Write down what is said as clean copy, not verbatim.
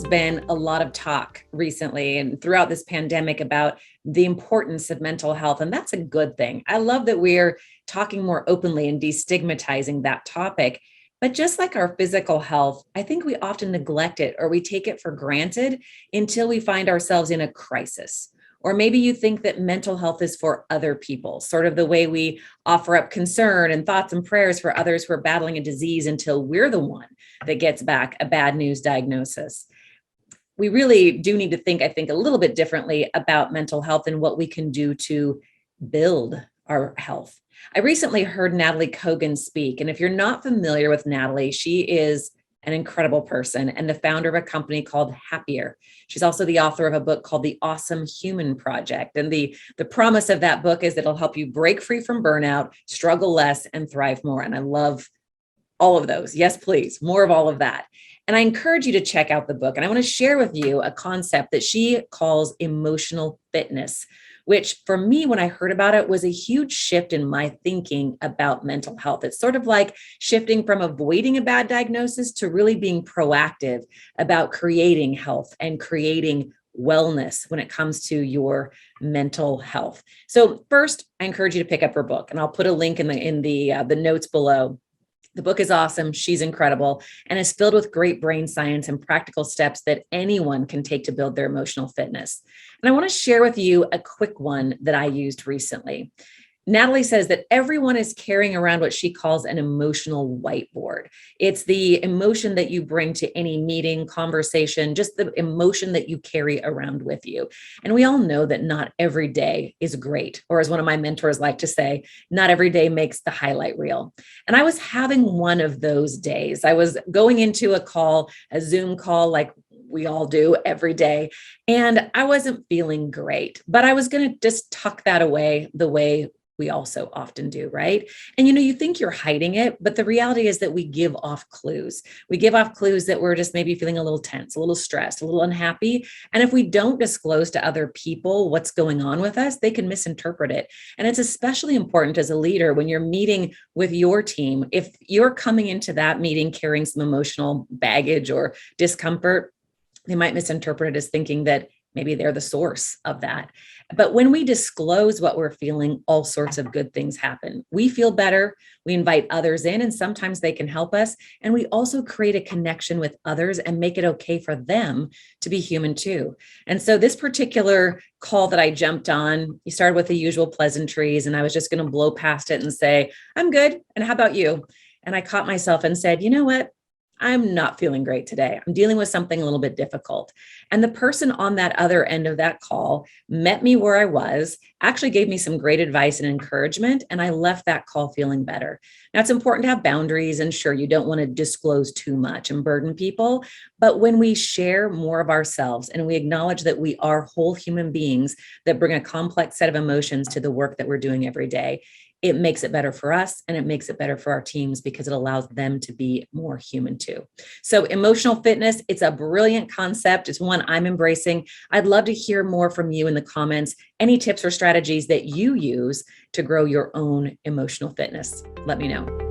been a lot of talk recently and throughout this pandemic about the importance of mental health, and that's a good thing. I love that we're talking more openly and destigmatizing that topic. But just like our physical health, I think we often neglect it or we take it for granted until we find ourselves in a crisis. Or maybe you think that mental health is for other people, sort of the way we offer up concern and thoughts and prayers for others who are battling a disease until we're the one that gets back a bad news diagnosis. We really do need to think, I think, a little bit differently about mental health and what we can do to build our health. I recently heard Natalie Kogan speak, and if you're not familiar with Natalie, she is an incredible person and the founder of a company called Happier. She's also the author of a book called The Awesome Human Project. And the promise of that book is that it'll help you break free from burnout, struggle less, and thrive more. And I love all of those. Yes, please, more of all of that. And I encourage you to check out the book. And I want to share with you a concept that she calls emotional fitness, which for me, when I heard about it, was a huge shift in my thinking about mental health. It's sort of like shifting from avoiding a bad diagnosis to really being proactive about creating health and creating wellness when it comes to your mental health. So first, I encourage you to pick up her book, and I'll put a link in the notes below. The book is awesome. She's incredible and is filled with great brain science and practical steps that anyone can take to build their emotional fitness. And I want to share with you a quick one that I used recently. Natalie says that everyone is carrying around what she calls an emotional whiteboard. It's the emotion that you bring to any meeting, conversation, just the emotion that you carry around with you. And we all know that not every day is great, or as one of my mentors like to say, not every day makes the highlight reel. And I was having one of those days. I was going into a call, a Zoom call, like we all do every day. And I wasn't feeling great, but I was going to just tuck that away the way we also often do, right? And you think you're hiding it, but the reality is that we give off clues. We give off clues that we're just maybe feeling a little tense, a little stressed, a little unhappy. And if we don't disclose to other people what's going on with us, they can misinterpret it. And it's especially important as a leader when you're meeting with your team. If you're coming into that meeting carrying some emotional baggage or discomfort, they might misinterpret it as thinking that maybe they're the source of that. But when we disclose what we're feeling, all sorts of good things happen. We feel better. We invite others in, and sometimes they can help us. And we also create a connection with others and make it okay for them to be human too. And so this particular call that I jumped on, you started with the usual pleasantries, and I was just going to blow past it and say, I'm good. And how about you? And I caught myself and said, you know what? I'm not feeling great today. I'm dealing with something a little bit difficult. And the person on that other end of that call met me where I was, actually gave me some great advice and encouragement, and I left that call feeling better. Now, it's important to have boundaries, and sure, you don't want to disclose too much and burden people. But when we share more of ourselves and we acknowledge that we are whole human beings that bring a complex set of emotions to the work that we're doing every day, it makes it better for us and it makes it better for our teams because it allows them to be more human too. So emotional fitness, it's a brilliant concept. It's one I'm embracing. I'd love to hear more from you in the comments. Any tips or strategies that you use to grow your own emotional fitness? Let me know.